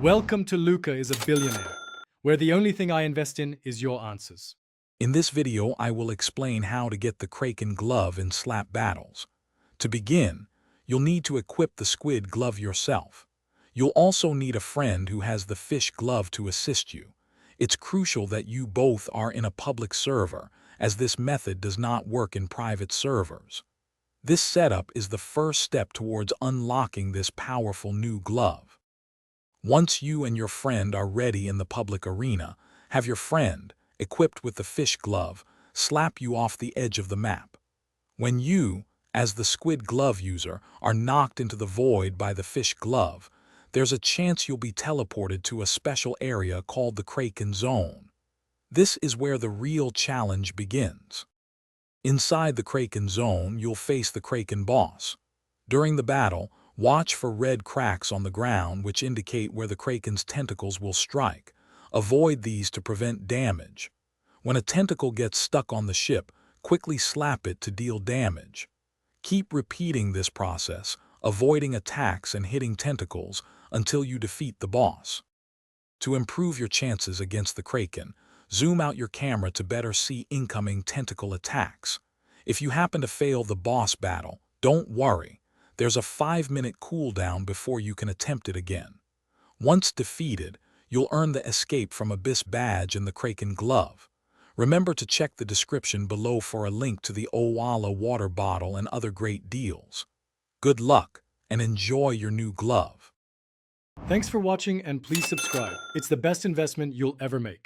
Welcome to Luca is a Billionaire, where the only thing I invest in is your answers. In this video, I will explain how to get the Kraken glove in slap battles. To begin, you'll need to equip the squid glove yourself. You'll also need a friend who has the fish glove to assist you. It's crucial that you both are in a public server, as this method does not work in private servers. This setup is the first step towards unlocking this powerful new glove. Once you and your friend are ready in the public arena, have your friend, equipped with the fish glove, slap you off the edge of the map. When you, as the squid glove user, are knocked into the void by the fish glove, there's a chance you'll be teleported to a special area called the Kraken Zone. This is where the real challenge begins. Inside the Kraken Zone, you'll face the Kraken boss. During the battle, watch for red cracks on the ground which indicate where the Kraken's tentacles will strike. Avoid these to prevent damage. When a tentacle gets stuck on the ship, quickly slap it to deal damage. Keep repeating this process, avoiding attacks and hitting tentacles until you defeat the boss. To improve your chances against the Kraken, zoom out your camera to better see incoming tentacle attacks. If you happen to fail the boss battle, don't worry. There's a 5-minute cooldown before you can attempt it again. Once defeated, you'll earn the Escape from Abyss badge and the Kraken glove. Remember to check the description below for a link to the Owala water bottle and other great deals. Good luck, and enjoy your new glove. Thanks for watching and please subscribe. It's the best investment you'll ever make.